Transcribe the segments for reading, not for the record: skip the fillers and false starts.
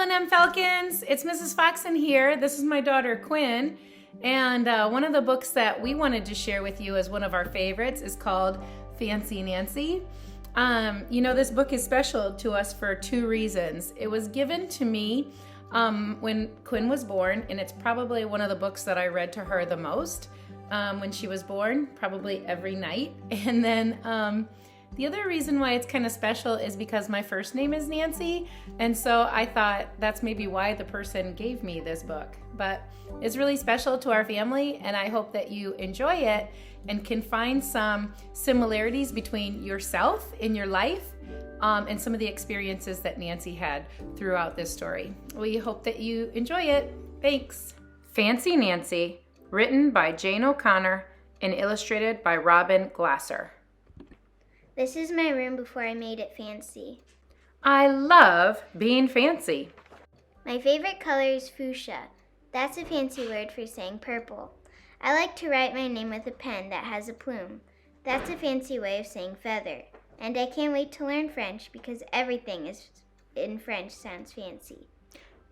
L&M Falcons. It's Mrs. Foxen here. This is my daughter Quinn. And one of the books that we wanted to share with you as one of our favorites is called Fancy Nancy. This book is special to us for two reasons. It was given to me when Quinn was born, and it's probably one of the books that I read to her the most when she was born, probably every night. And then the other reason why it's kind of special is because my first name is Nancy, and so I thought that's maybe why the person gave me this book. But it's really special to our family, and I hope that you enjoy it and can find some similarities between yourself in your life and some of the experiences that Nancy had throughout this story. We hope that you enjoy it. Thanks. Fancy Nancy, written by Jane O'Connor and illustrated by Robin Glasser. This is my room before I made it fancy. I love being fancy. My favorite color is fuchsia. That's a fancy word for saying purple. I like to write my name with a pen that has a plume. That's a fancy way of saying feather. And I can't wait to learn French because everything in French sounds fancy.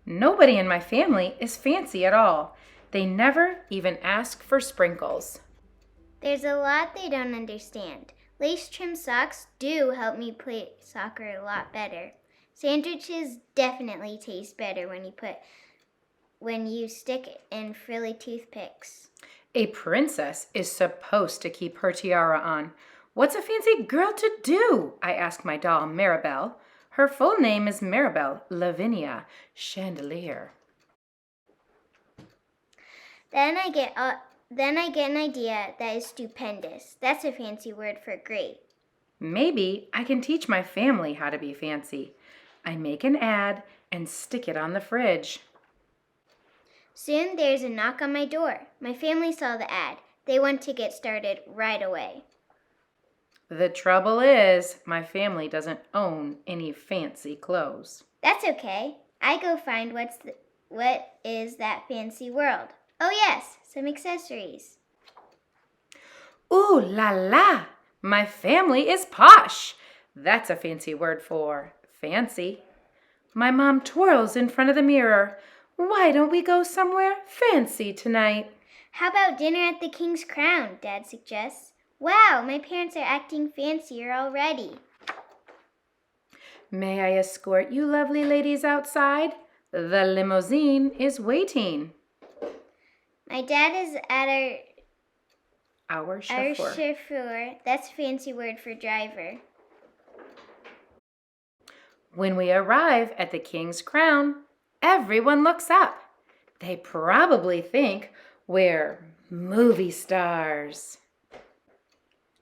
Nobody in my family is fancy at all. They never even ask for sprinkles. There's a lot they don't understand. Lace-trimmed socks do help me play soccer a lot better. Sandwiches definitely taste better when you stick in frilly toothpicks. A princess is supposed to keep her tiara on. What's a fancy girl to do? I asked my doll, Maribel. Her full name is Maribel Lavinia Chandelier. Then I get an idea that is stupendous. That's a fancy word for great. Maybe I can teach my family how to be fancy. I make an ad and stick it on the fridge. Soon there's a knock on my door. My family saw the ad. They want to get started right away. The trouble is, my family doesn't own any fancy clothes. That's okay. I go find what is that fancy world. Oh yes, some accessories. Ooh la la! My family is posh! That's a fancy word for fancy. My mom twirls in front of the mirror. Why don't we go somewhere fancy tonight? How about dinner at the King's Crown, Dad suggests. Wow, my parents are acting fancier already. May I escort you lovely ladies outside? The limousine is waiting. My dad is at Our our chauffeur. chauffeur. That's a fancy word for driver. When we arrive at the King's Crown, everyone looks up. They probably think we're movie stars.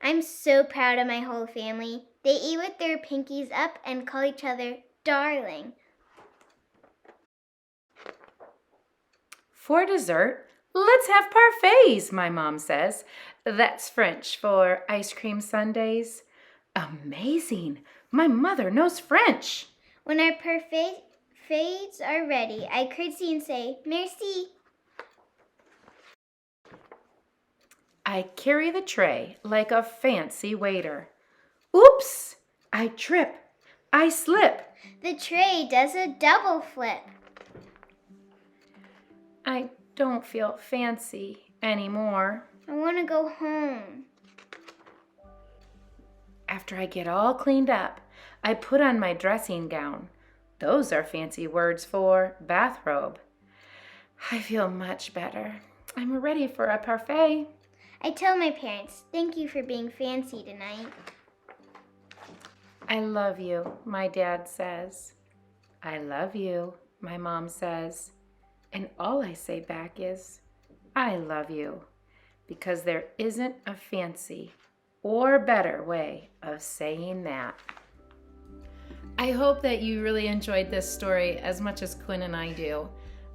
I'm so proud of my whole family. They eat with their pinkies up and call each other darling. For dessert, let's have parfaits, my mom says. That's French for ice cream sundaes. Amazing! My mother knows French. When our parfaits are ready, I curtsy and say, merci. I carry the tray like a fancy waiter. Oops! I trip. I slip. The tray does a double flip. I don't feel fancy anymore. I want to go home. After I get all cleaned up, I put on my dressing gown. Those are fancy words for bathrobe. I feel much better. I'm ready for a parfait. I tell my parents, thank you for being fancy tonight. I love you, my dad says. I love you, my mom says. And all I say back is, I love you, because there isn't a fancy or better way of saying that. I hope that you really enjoyed this story as much as Quinn and I do.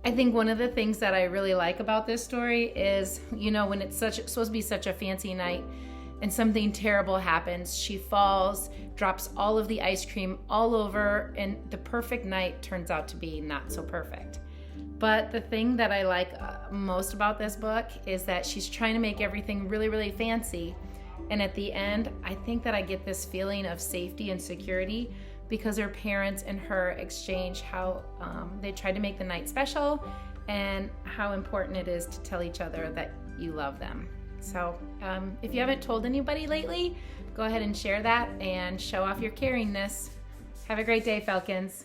I think one of the things that I really like about this story is, when it's supposed to be such a fancy night and something terrible happens, she falls, drops all of the ice cream all over, and the perfect night turns out to be not so perfect. But the thing that I like most about this book is that she's trying to make everything really, really fancy. And at the end, I think that I get this feeling of safety and security because her parents and her exchange how they tried to make the night special and how important it is to tell each other that you love them. So if you haven't told anybody lately, go ahead and share that and show off your caringness. Have a great day, Falcons.